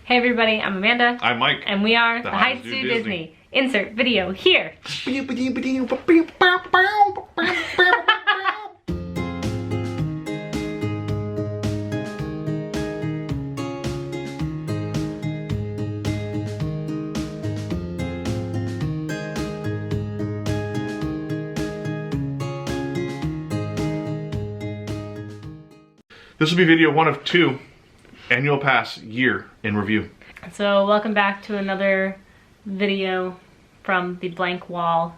Hey everybody, I'm Amanda. I'm Mike. And we are the Heights to Disney. Insert video here. This will be video 1 of 2, annual pass year in review. So welcome back to another video from the blank wall,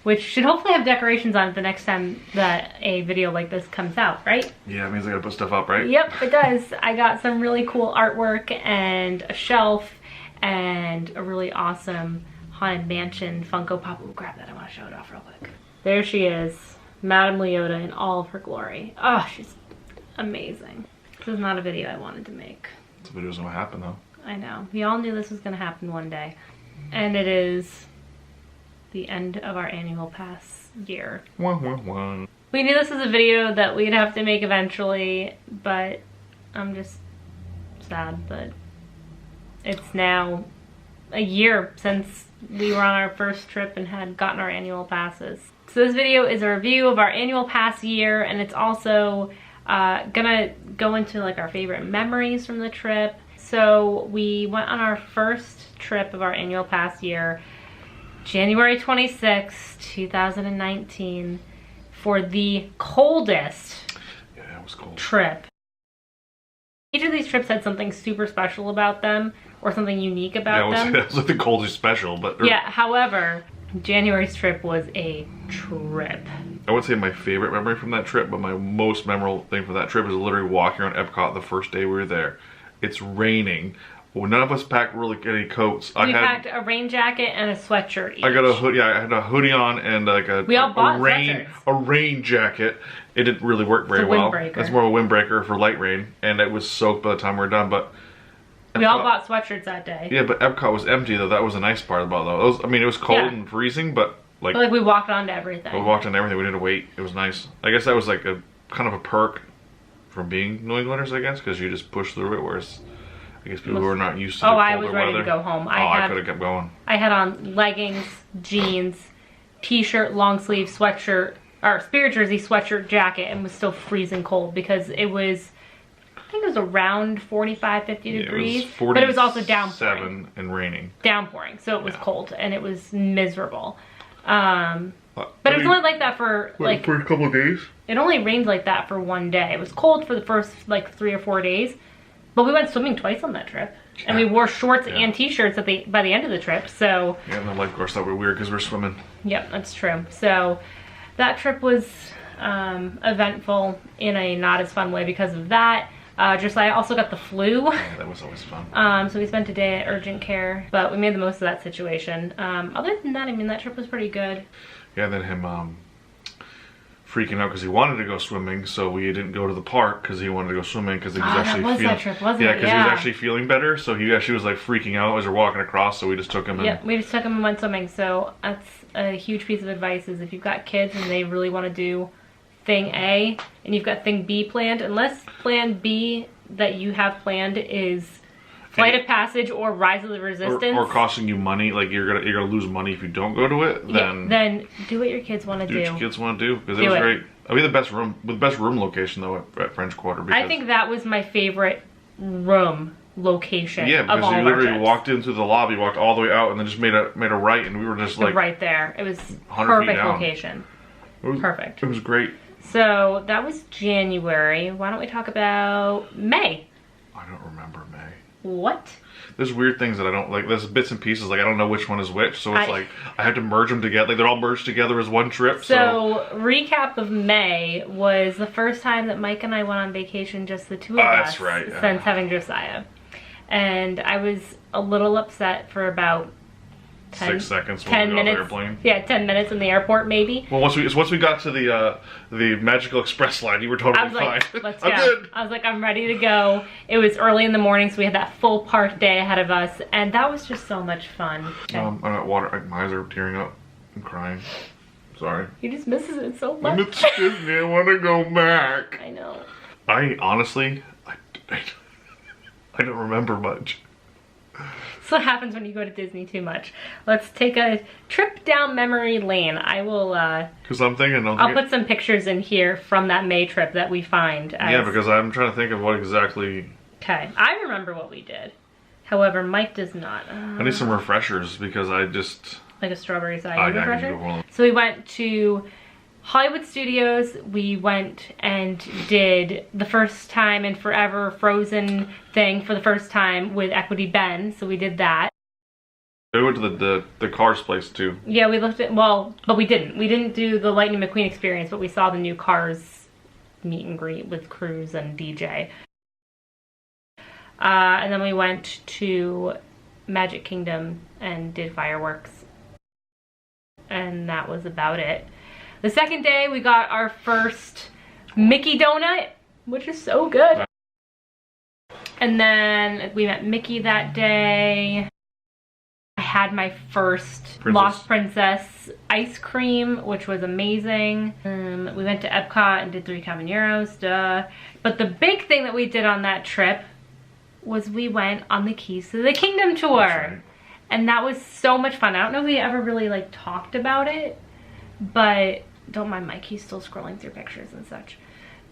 which should hopefully have decorations on it the next time that a video like this comes out, right? Yeah, it means I gotta put stuff up, right? Yep, it does. I got some really cool artwork and a shelf and a really awesome Haunted Mansion Funko Pop. Ooh, grab that, I want to show it off real quick. There she is, Madame Leota in all of her glory. Oh, she's amazing. This is not a video I wanted to make. This video's gonna happen though. I know. We all knew this was gonna happen one day. And it is the end of our annual pass year. We knew this was a video that we'd have to make eventually, but I'm just sad that it's now a year since we were on our first trip and had gotten our annual passes. So this video is a review of our annual pass year, and it's also gonna go into like our favorite memories from the trip. So we went on our first trip of our annual pass year, January 26, 2019, for the coldest it was cold. trip. Each of these trips had something super special about them or something unique about them. It was like the coldest special, but... Yeah, however, January's trip was a trip. I would say my favorite memory from that trip, but my most memorable thing from that trip is literally walking around Epcot the first day we were there. It's raining. Well, none of us packed really any coats. We packed a rain jacket and a sweatshirt each. I got a hoodie. I had a hoodie on and like a rain jacket. It didn't really work very well. It's more of a windbreaker for light rain, and it was soaked by the time we were done. But we all bought sweatshirts that day. Yeah, but Epcot was empty though. That was a nice part about it. It was cold and freezing, but like we walked onto everything. We walked on everything. We didn't wait. It was nice. I guess that was like a kind of a perk from being New Englanders, I guess, because you just push through it. Whereas I guess people who are not used to the colder weather. I was ready to go home. I could have kept going. I had on leggings, jeans, t-shirt, long sleeve, sweatshirt, or Spirit jersey, sweatshirt, jacket, and was still freezing cold because it was, I think it was around 45, 50 degrees. But it was also downpouring. And raining. Downpouring, so it was cold and it was miserable. But it was only like that for for a couple of days. It only rained like that for one day. It was cold for the first like 3 or 4 days. But we went swimming twice on that trip, and we wore shorts and t-shirts by the end of the trip. So yeah, and the lifeguards thought we were weird because we're swimming. Yep, that's true. So that trip was eventful in a not as fun way because of that. I also got the flu. Yeah, that was always fun. So we spent a day at urgent care, but we made the most of that situation. Other than that, I mean, that trip was pretty good. Yeah, and then him freaking out because he wanted to go swimming, so we didn't go to the park because he wanted to go swimming because he was actually feeling. That trip, wasn't it? Yeah, because he was actually feeling better, so he actually was like freaking out as we're walking across. So we just took him. Yep, we just took him and went swimming. So that's a huge piece of advice: is if you've got kids and they really want to do thing A and you've got thing B planned, unless plan B that you have planned is Flight of Passage or Rise of the Resistance, or costing you money, like you're gonna lose money if you don't go to it. Then do what your kids want to do. Do what your kids want to do, because it was great. I mean, the best room location though at French Quarter. I think that was my favorite room location. Yeah, because you literally walked into the lobby, walked all the way out, and then just made a right, and we were just like right there. It was perfect location. Perfect. It was great. So that was January. Why don't we talk about May? I don't remember May. What? There's weird things that I don't like. There's bits and pieces, like I don't know which one is which, so it's like I have to merge them together. Like they're all merged together as one trip. So recap of May was the first time that Mike and I went on vacation, just the two of us. That's right. Since having Josiah, and I was a little upset for about 6 seconds. 10 minutes. Airplane. Yeah, 10 minutes in the airport, maybe. Well, once we got to the Magical Express line, you were totally fine. I was like, let's go. Good. I was like, I'm ready to go. It was early in the morning, so we had that full park day ahead of us, and that was just so much fun. I'm at water. My eyes are tearing up. I'm crying. Sorry. He just misses it so much. I miss Disney. I want to go back. I know. I honestly, I don't remember much. what happens when you go to Disney too much. Let's take a trip down memory lane. I will, because I'll put some pictures in here from that May trip that we find. Yeah, because I'm trying to think of what exactly. Okay, I remember what we did. However, Mike does not. I need some refreshers because I just... Like a strawberry side refresher? So we went to Hollywood Studios. We went and did the first time in forever Frozen thing for the first time with Equity Ben. So we did that. We went to the Cars place too. Yeah, we looked at, well, but we didn't. We didn't do the Lightning McQueen experience, but we saw the new Cars meet and greet with Cruz and DJ. And then we went to Magic Kingdom and did fireworks. And that was about it. The second day we got our first Mickey donut, which is so good. And then we met Mickey that day. I had my first Lost Princess ice cream, which was amazing. We went to Epcot and did 3 Caballeros, duh. But the big thing that we did on that trip was we went on the Keys to the Kingdom tour. Right. And that was so much fun. I don't know if we ever really like talked about it, but don't mind Mike, he's still scrolling through pictures and such.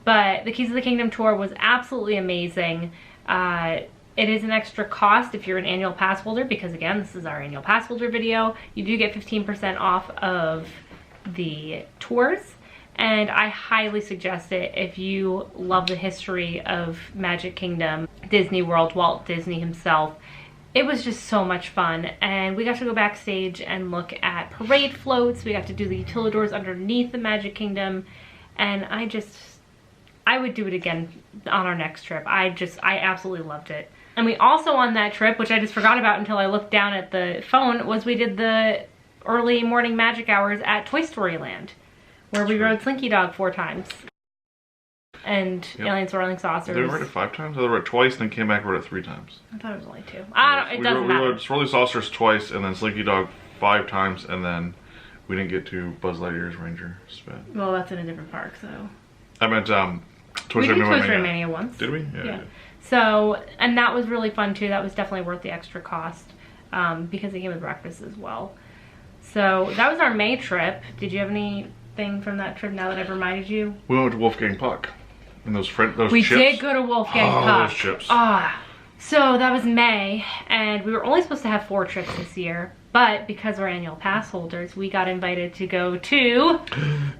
But the Keys to the Kingdom tour was absolutely amazing. It is an extra cost if you're an annual pass holder, because again, this is our annual pass holder video. You do get 15% off of the tours. And I highly suggest it if you love the history of Magic Kingdom, Disney World, Walt Disney himself. It was just so much fun, and we got to go backstage and look at parade floats. We got to do the utilidors underneath the Magic Kingdom, and I would do it again on our next trip. I absolutely loved it. And we also on that trip, which I just forgot about until I looked down at the phone, was we did the early morning magic hours at Toy Story Land, where we rode Slinky Dog 4 times. And Alien Swirling Saucers. They rode it 5 times? They rode it twice, then came back and rode it 3 times. I thought it was only 2. It doesn't matter. We rode Swirling Saucers twice, and then Slinky Dog 5 times, and then we didn't get to Buzz Lightyear's Ranger Spin. Well, that's in a different park, so. I meant Toy Story Mania once. Did we? Yeah. So, and that was really fun too. That was definitely worth the extra cost because it came with breakfast as well. So that was our May trip. Did you have anything from that trip now that I've reminded you? We went to Wolfgang Puck. And those chips. We did go to Wolfgang Puck. Those chips. So that was May, and we were only supposed to have 4 trips this year, but because we're annual pass holders, we got invited to go to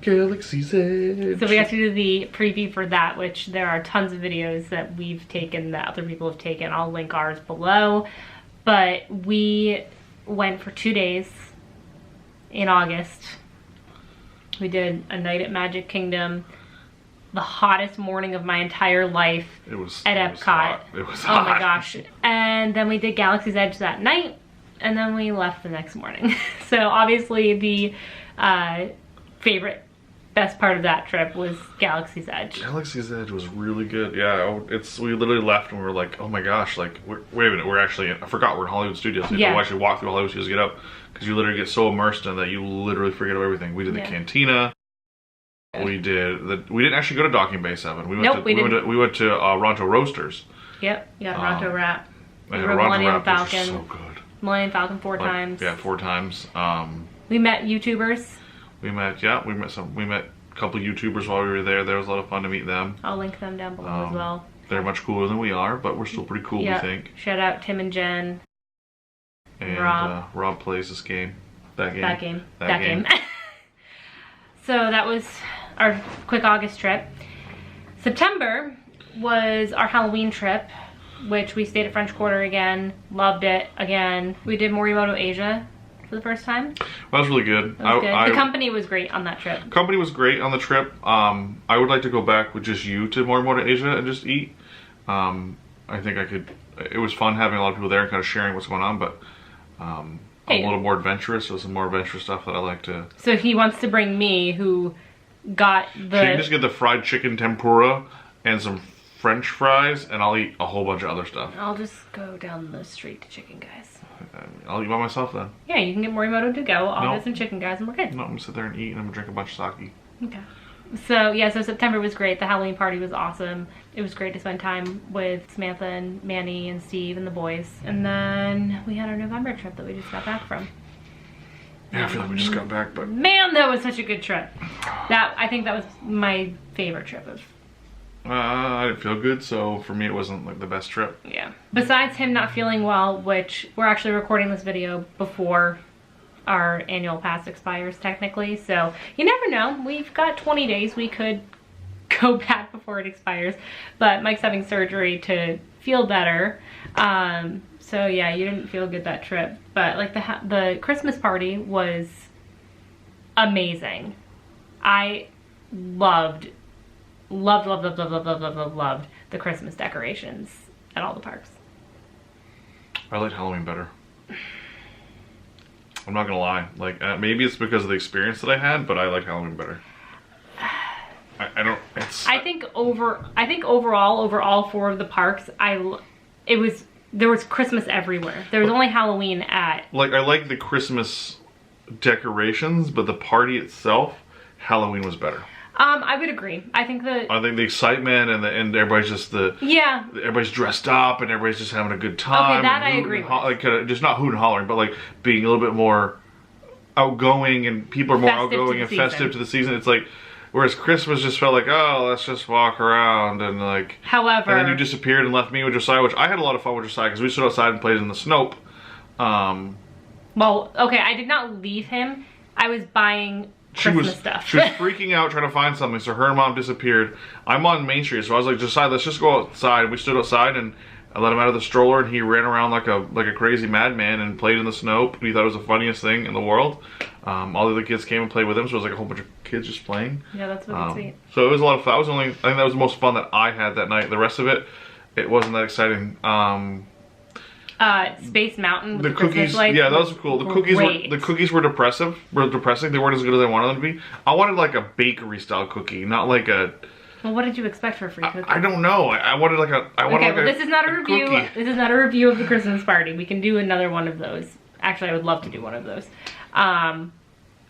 Galaxy's Edge. So we got to do the preview for that, which there are tons of videos that we've taken that other people have taken. I'll link ours below. But we went for 2 days in August. We did a night at Magic Kingdom. The hottest morning of my entire life at Epcot. It was hot. Oh my gosh. And then we did Galaxy's Edge that night, and then we left the next morning. So obviously the best part of that trip was Galaxy's Edge. Galaxy's Edge was really good. Yeah, we literally left and we were like, oh my gosh, like, wait a minute, we're actually, I forgot we're in Hollywood Studios. You have to actually walk through Hollywood Studios to get out, because you literally get so immersed in that you literally forget about everything. We did the cantina. We didn't actually go to Docking Bay 7. We went to Ronto Roasters. Yep, you got Ronto Wrap. We rode Millennium Falcon. So good. Millennium Falcon 4 times. Yeah, 4 times. We met YouTubers. We met a couple of YouTubers while we were there. There was a lot of fun to meet them. I'll link them down below as well. They're much cooler than we are, but we're still pretty cool, we think. Shout out Tim and Jen. And Rob plays this game. That game. So that was our quick August trip. September was our Halloween trip, which we stayed at French Quarter again. Loved it again. We did Morimoto Asia for the first time. Well, that was really good. The company was great on that trip. Company was great on the trip. I would like to go back with just you to Morimoto Asia and just eat. I think I could. It was fun having a lot of people there and kind of sharing what's going on, but I'm a little more adventurous. So some more adventurous stuff that I like to. So he wants to bring me, who got the. So you can just get the fried chicken tempura and some French fries, and I'll eat a whole bunch of other stuff. I'll just go down the street to Chicken Guys. I'll eat by myself then. Yeah, you can get Morimoto to go. I'll get some Chicken Guys and we're good. No, I'm gonna sit there and eat, and I'm gonna drink a bunch of sake. Okay. So yeah, so September was great. The Halloween party was awesome. It was great to spend time with Samantha and Manny and Steve and the boys. And then we had our November trip that we just got back from. Yeah, I feel like we just got back, but man, that was such a good trip. I think that was my favorite trip of. I didn't feel good, so for me it wasn't like the best trip. Yeah. Besides him not feeling well, which we're actually recording this video before our annual pass expires technically, so you never know. We've got 20 days. We could go back before it expires, but Mike's having surgery to feel better. So yeah, you didn't feel good that trip, but like the Christmas party was amazing. I loved the Christmas decorations at all the parks. I liked Halloween better. I'm not gonna lie. Like maybe it's because of the experience that I had, but I like Halloween better. I don't. I think overall, over all 4 of the parks, there was Christmas everywhere. There was only Halloween at. Like I like the Christmas decorations, but the party itself, Halloween was better. I would agree. I think the excitement and everybody's just everybody's dressed up and everybody's just having a good time. Okay, that I agree with. Like just not hooting and hollering, but like being a little bit more outgoing, and people are more outgoing and festive to the season. It's like, whereas Christmas just felt like, oh, let's just walk around and like. However. And then you disappeared and left me with Josiah, which I had a lot of fun with Josiah because we stood outside and played in the snow. Well, okay, I did not leave him. I was buying Christmas stuff. She was freaking out trying to find something, so her and Mom disappeared. I'm on Main Street, so I was like, Josiah, let's just go outside. We stood outside and I let him out of the stroller, and he ran around like a crazy madman and played in the snow. He thought it was the funniest thing in the world. All the other kids came and played with him, so it was like a whole bunch of kids just playing. Yeah, that's really sweet. So it was a lot of fun. I think that was the most fun that I had that night. The rest of it wasn't that exciting. Space Mountain with the cookies, yeah, those were cool. The cookies were depressing. They weren't as good as I wanted them to be. I wanted like a bakery style cookie, not like a. Well, what did you expect for a free cookie? I don't know. I wanted like a. This is not a review. Cookie. This is not a review of the Christmas party. We can do another one of those. Actually, I would love to do one of those.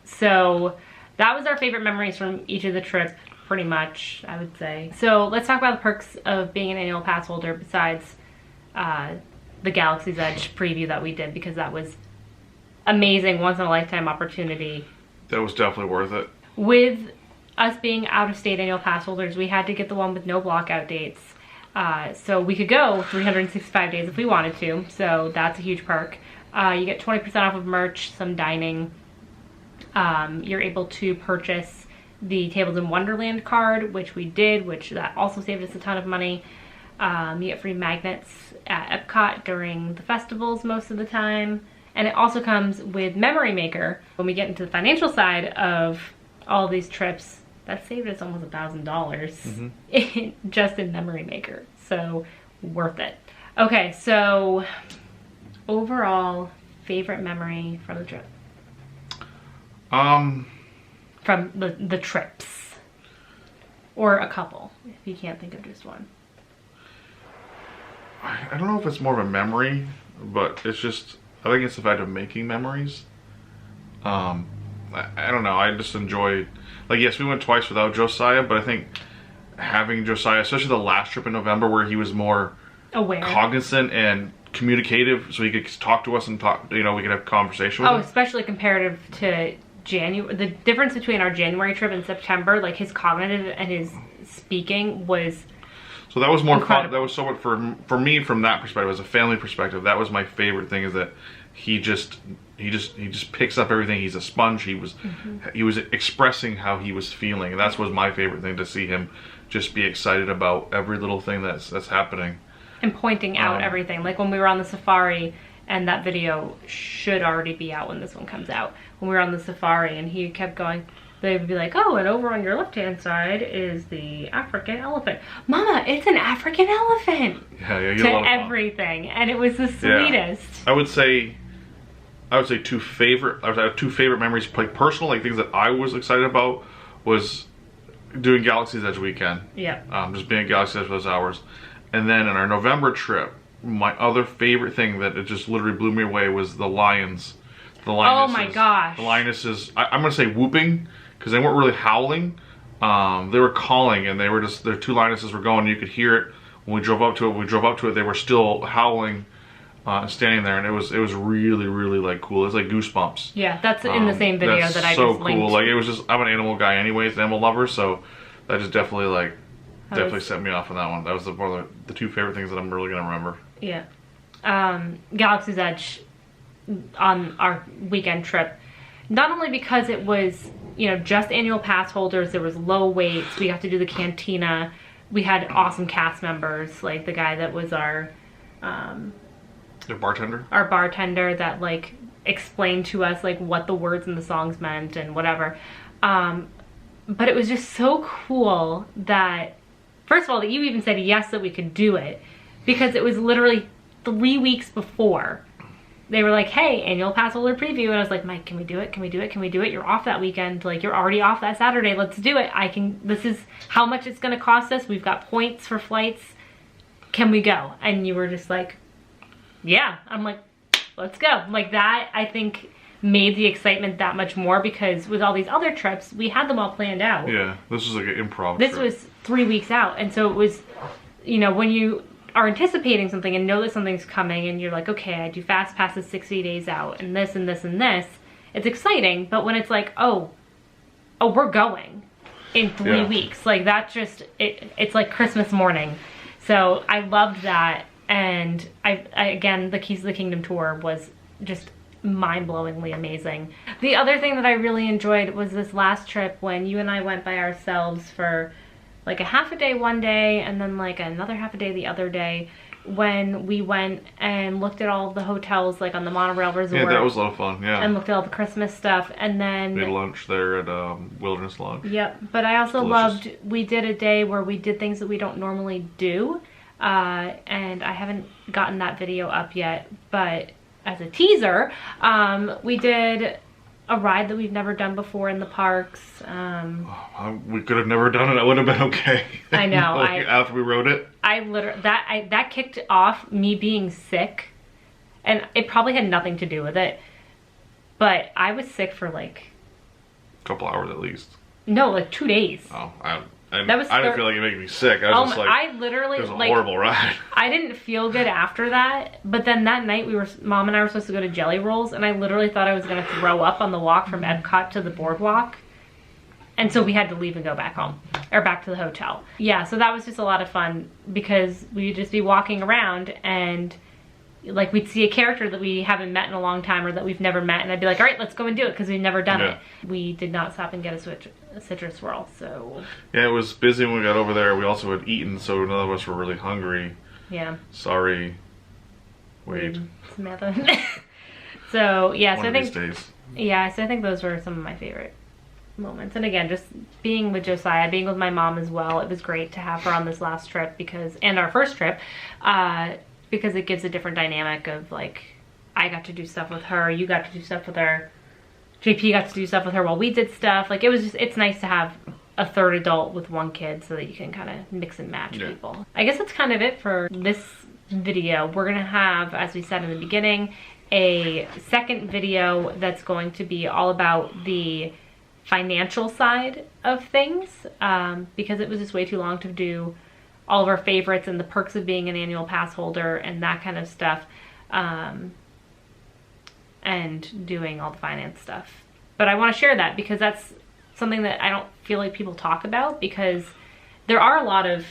So that was our favorite memories from each of the trips, pretty much, I would say. So let's talk about the perks of being an annual pass holder besides the Galaxy's Edge preview that we did, because that was amazing, once in a lifetime opportunity. That was definitely worth it. With us being out of state annual pass holders, we had to get the one with no blockout dates. So we could go 365 days if we wanted to. So that's a huge perk. You get 20% off of merch, some dining. You're able to purchase the Tables in Wonderland card, which we did, which that also saved us a ton of money. You get free magnets at Epcot during the festivals most of the time. And it also comes with Memory Maker. When we get into the financial side of all these trips, that saved us almost $1,000 just in Memory Maker. So worth it. Okay, so overall favorite memory from the trip? From the trips. Or a couple, if you can't think of just one. I don't know if it's more of a memory, but it's just, I think it's the fact of making memories. I don't know, I just enjoy, like, yes, we went twice without Josiah, but I think having Josiah, especially the last trip in November where he was more aware, cognizant and communicative, so he could talk to us and talk, we could have conversation with him. Especially comparative to January. The difference between our January trip and September, like his cognitive and his speaking was so that was more fun. That was so much for me from that perspective, as a family perspective. That was my favorite thing, is that he just picks up everything. He's a sponge. He was expressing how he was feeling, and that was my favorite thing, to see him just be excited about every little thing that's happening and pointing out everything. Like when we were on the safari, and that video should already be out when this one comes out. When we were on the safari, and he kept going. They would be like, oh, and over on your left-hand side is the African elephant. Mama, it's an African elephant! Yeah, you to everything. And it was the sweetest. I would say two favorite memories, like personal, like things that I was excited about, was doing Galaxy's Edge weekend. Yeah. Just being at Galaxy's Edge for those hours. And then in our November trip, my other favorite thing that it just literally blew me away was the lions. The lionesses. Oh my gosh. The lionesses, I'm going to say whooping, because they weren't really howling, They were calling, and their two lionesses were going. You could hear it when we drove up to it. They were still howling, standing there, and it was really, really like cool. It's like goosebumps. Yeah, that's in the same video that I so just linked. cool. Like it was just, I'm an animal guy anyways, an animal lover, so that just definitely set me off on that one. That was one of the two favorite things that I'm really gonna remember. Yeah. Galaxy's Edge on our weekend trip, not only because it was, you know, just annual pass holders, there was low waits, we got to do the cantina, we had awesome cast members, like the guy that was our the bartender? Our bartender that like explained to us like what the words in the songs meant and whatever. But it was just so cool that, first of all, that you even said yes that we could do it, because it was literally 3 weeks before. They were like, hey, annual pass holder preview. And I was like, Mike, can we do it? Can we do it? Can we do it? You're off that weekend. Like, you're already off that Saturday. Let's do it. This is how much it's going to cost us. We've got points for flights. Can we go? And you were just like, yeah. I'm like, let's go. Like, that, I think, made the excitement that much more, because with all these other trips, we had them all planned out. Yeah, this was like an improv This trip. was 3 weeks out. And so it was, you know, when you are anticipating something and know that something's coming and you're like, okay, I do fast passes 60 days out and this and this and this, it's exciting. But when it's like, oh, we're going in 3 weeks, like that just, it's like Christmas morning. So I loved that. And I again, the Keys of the Kingdom tour was just mind-blowingly amazing. The other thing that I really enjoyed was this last trip when you and I went by ourselves for like a half a day one day and then like another half a day the other day, when we went and looked at all of the hotels like on the monorail resort. Yeah, that was a lot of fun. Yeah, and looked at all the Christmas stuff, and then we had lunch there at Wilderness Lodge. Yep. But I also loved, we did a day where we did things that we don't normally do, and I haven't gotten that video up yet, but as a teaser, we did a ride that we've never done before in the parks. We could have never done it. I would have been okay. I know. Like, after we rode it, I literally that kicked off me being sick, and it probably had nothing to do with it, but I was sick for like a couple hours at least. No, like 2 days. Oh, I didn't feel like it made me sick. I was just like, I literally, it was a like, horrible ride. I didn't feel good after that, but then that night Mom and I were supposed to go to Jelly Rolls, and I literally thought I was going to throw up on the walk from Epcot to the boardwalk. And so we had to leave and go back home, or back to the hotel. Yeah, so that was just a lot of fun, because we'd just be walking around and like we'd see a character that we haven't met in a long time or that we've never met, and I'd be like, all right, let's go and do it, because we've never done it. We did not stop and get a citrus swirl, so. Yeah, it was busy when we got over there. We also had eaten, so none of us were really hungry. Yeah. Sorry, Wade. Samantha. So, yeah, One so of these days. Yeah, so I think those were some of my favorite moments. And again, just being with Josiah, being with my mom as well, it was great to have her on this last trip, and our first trip, because it gives a different dynamic of like, I got to do stuff with her, you got to do stuff with her, JP got to do stuff with her while we did stuff. Like, it's nice to have a third adult with one kid so that you can kind of mix and match people. I guess that's kind of it for this video. We're gonna have, as we said in the beginning, a second video that's going to be all about the financial side of things, because it was just way too long to do all of our favorites and the perks of being an annual pass holder and that kind of stuff, and doing all the finance stuff. But I want to share that because that's something that I don't feel like people talk about, because there are a lot of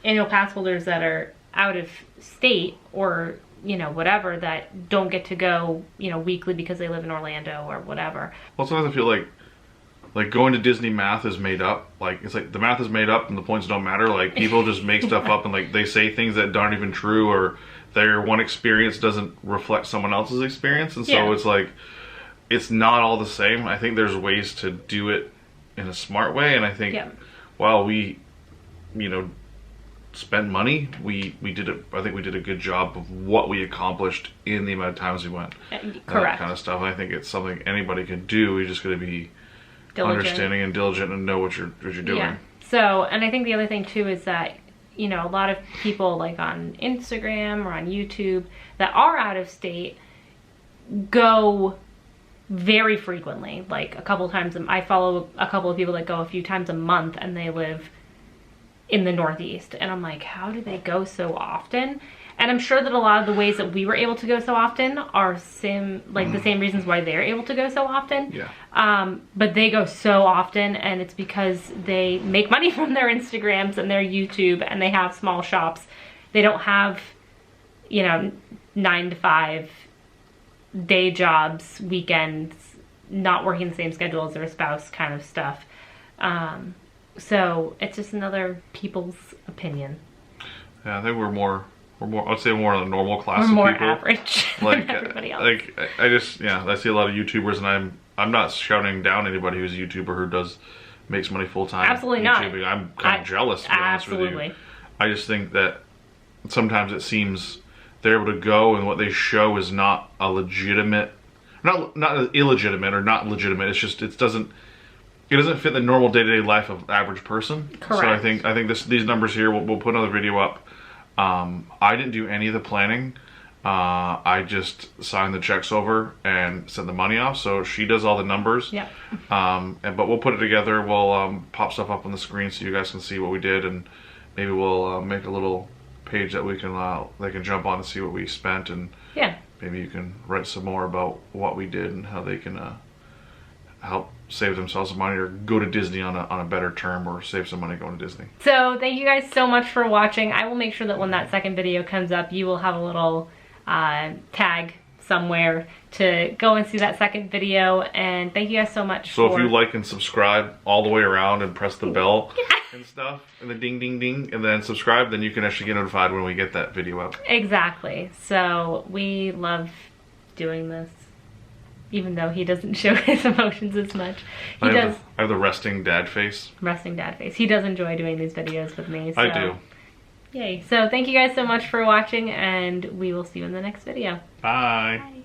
annual pass holders that are out of state or, you know, whatever, that don't get to go, you know, weekly because they live in Orlando or whatever. Well, sometimes I feel like going to Disney math is made up. Like, it's like the math is made up and the points don't matter. Like, people just make stuff up and like they say things that aren't even true, or their one experience doesn't reflect someone else's experience. And so it's like, it's not all the same. I think there's ways to do it in a smart way. And I think while we, you know, spent money, we did it. I think we did a good job of what we accomplished in the amount of times we went. Correct. That kind of stuff. I think it's something anybody can do. We just got to be diligent. Understanding and diligent and know what you're doing. Yeah. So, and I think the other thing too is that, you know, a lot of people like on Instagram or on YouTube that are out of state go very frequently, like a couple times. I follow a couple of people that go a few times a month, and they live in the Northeast. And I'm like, how do they go so often? And I'm sure that a lot of the ways that we were able to go so often are the same reasons why they're able to go so often. Yeah. But they go so often, and it's because they make money from their Instagrams and their YouTube, and they have small shops. They don't have, you know, 9-to-5 day jobs, weekends, not working the same schedule as their spouse kind of stuff. So it's just another people's opinion. Yeah, I think we're more, I'd say more on the normal class We're more of people. average Like, than everybody else. Like, I see a lot of YouTubers, and I'm not shouting down anybody who's a YouTuber who makes money full time. Absolutely not. I'm kind of jealous, to be honest with you. I just think that sometimes it seems they're able to go, and what they show is not a legitimate, not illegitimate or not legitimate. It's just it doesn't fit the normal day-to-day life of the average person. Correct. So I think these numbers here, we'll put another video up. I didn't do any of the planning. I just signed the checks over and sent the money off. So she does all the numbers. Yeah. But we'll put it together. We'll pop stuff up on the screen so you guys can see what we did, and maybe we'll make a little page that they can jump on and see what we spent, and yeah, maybe you can write some more about what we did and how they can help save themselves some money or go to Disney on a better term, or save some money going to Disney. So thank you guys so much for watching. I will make sure that when that second video comes up, you will have a little tag somewhere to go and see that second video. And thank you guys so much. So if you like and subscribe all the way around and press the bell and stuff, and the ding ding ding, and then subscribe, then you can actually get notified when we get that video out. Exactly. So we love doing this, even though he doesn't show his emotions as much. I have the resting dad face. Resting dad face. He does enjoy doing these videos with me. So. I do. Yay. So thank you guys so much for watching, and we will see you in the next video. Bye. Bye.